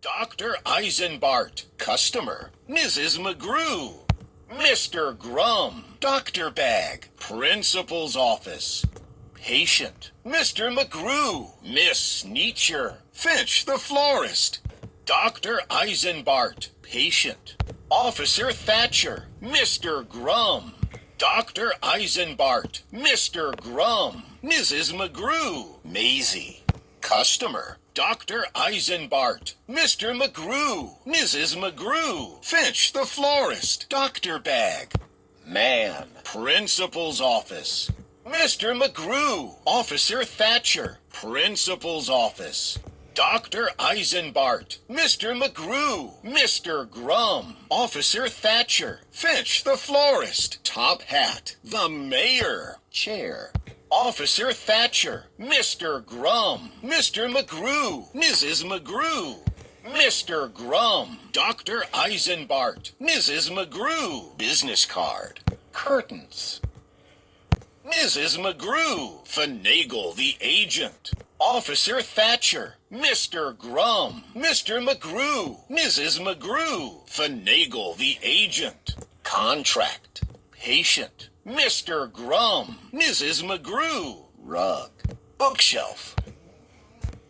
Dr. Eisenbart, customer. Mrs. McGrew. Mr. Grum, Dr. Bag, principal's office. Patient, Mr. McGrew. Miss Nietzsche, Finch the florist. Dr. Eisenbart, patient. Officer Thatcher, Mr. Grum. Dr. Eisenbart, Mr. Grum. Mrs. McGrew, Maisie. Customer, Dr. Eisenbart, Mr. McGrew, Mrs. McGrew, Finch the florist, Dr. Bag. Man, principal's office. Mr. McGrew, Officer Thatcher, principal's office. Dr. Eisenbart, Mr. McGrew, Mr. Grum, Officer Thatcher, Finch the florist, top hat, the mayor, chair. Officer Thatcher, Mr. Grum, Mr. McGrew, Mrs. McGrew. Mr. Grum, Dr. Eisenbart, Mrs. McGrew, business card, curtains. Mrs. McGrew, finagle the agent. Officer Thatcher, Mr. Grum, Mr. McGrew, Mrs. McGrew, finagle the agent. Contract, patient, Mr. Grum, Mrs. McGrew, rug, bookshelf.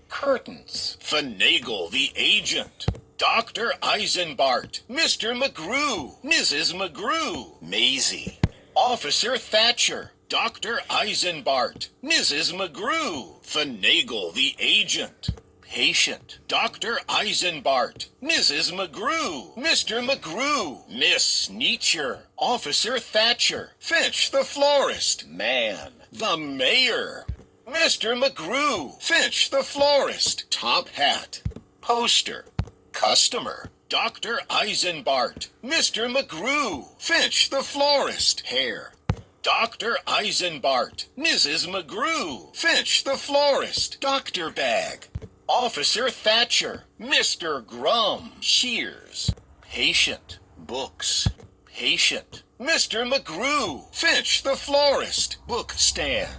Curtains, finagle the agent. Dr. Eisenbart, Mr. McGrew, Mrs. McGrew, Maisie. Officer Thatcher, Dr. Eisenbart, Mrs. McGrew, finagle the agent. Patient, Dr. Eisenbart, Mrs. McGrew, Mr. McGrew, Miss Nietzsche, Officer Thatcher, Finch the florist, man, the mayor. Mr. McGrew, Finch the florist, top hat, poster, customer, Dr. Eisenbart, Mr. McGrew, Finch the florist, hair. Dr. Eisenbart, Mrs. McGrew, Finch the florist, Dr. Bag. Officer Thatcher, Mr. Grum, shears. Patient, books. Patient, Mr. McGrew, Finch the florist, book stand.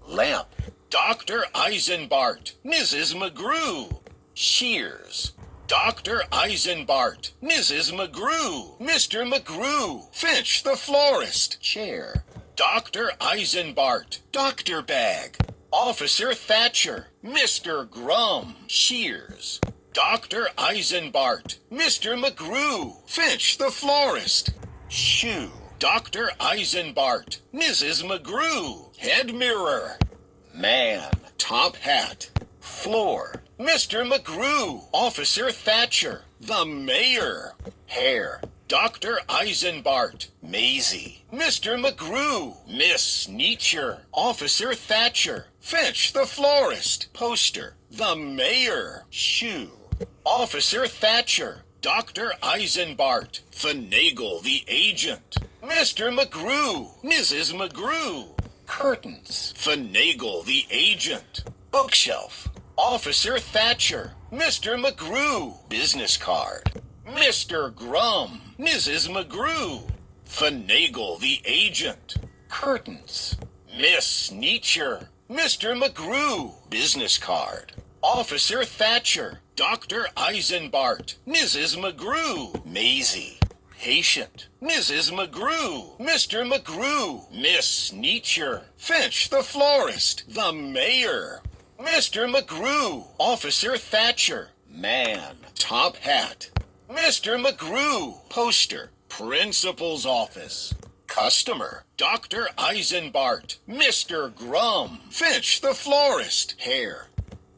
Lamp, Dr. Eisenbart, Mrs. McGrew, shears. Dr. Eisenbart, Mrs. McGrew, Mr. McGrew, Finch the florist, chair. Dr. Eisenbart, Dr. Bag. Officer Thatcher, Mr. Grum, shears. Dr. Eisenbart, Mr. McGrew, Finch the florist, shoe. Dr. Eisenbart, Mrs. McGrew, head mirror. Man, top hat, floor. Mr. McGrew, Officer Thatcher, the mayor, hair. Dr. Eisenbart, Maisie. Mr. McGrew, Miss Nietzsche, Officer Thatcher, Finch the florist, poster, the mayor, shoe. Officer Thatcher, Dr. Eisenbart, finagle the agent. Mr. McGrew, Mrs. McGrew, curtains, finagle the agent. Bookshelf, Officer Thatcher, Mr. McGrew, business card. Mr. Grum, Mrs. McGrew, finagle the agent. Curtains, Miss Nietzsche, Mr. McGrew, business card. Officer Thatcher, Dr. Eisenbart, Mrs. McGrew, Maisie. Patient, Mrs. McGrew, Mr. McGrew, Miss Nietzsche, Finch the florist, the mayor. Mr. McGrew, Officer Thatcher, man, top hat. Mr. McGrew, poster, principal's office. Customer, Dr. Eisenbart, Mr. Grum, Finch the florist, hair.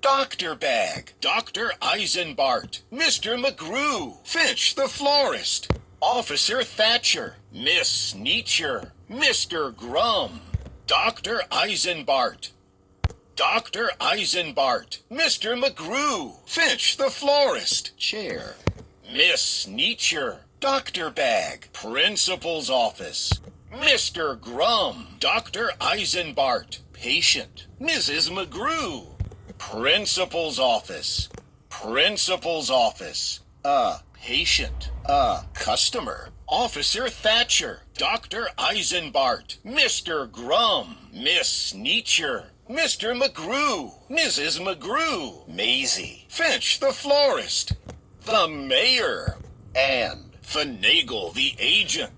Dr. Bag, Dr. Eisenbart, Mr. McGrew, Finch the florist. Officer Thatcher, Miss Nietzsche, Mr. Grum. Dr. Eisenbart, Dr. Eisenbart, Mr. McGrew, Finch the florist, chair. Miss Nietzsche, Dr. Bag, principal's office. Mr. Grum, Dr. Eisenbart, patient. Mrs. McGrew, principal's office. Principal's office. Patient. Customer. Officer Thatcher, Dr. Eisenbart, Mr. Grum, Miss Nietzsche, Mr. McGrew, Mrs. McGrew, Maisie. Finch the florist. The mayor. And Finagle the agent.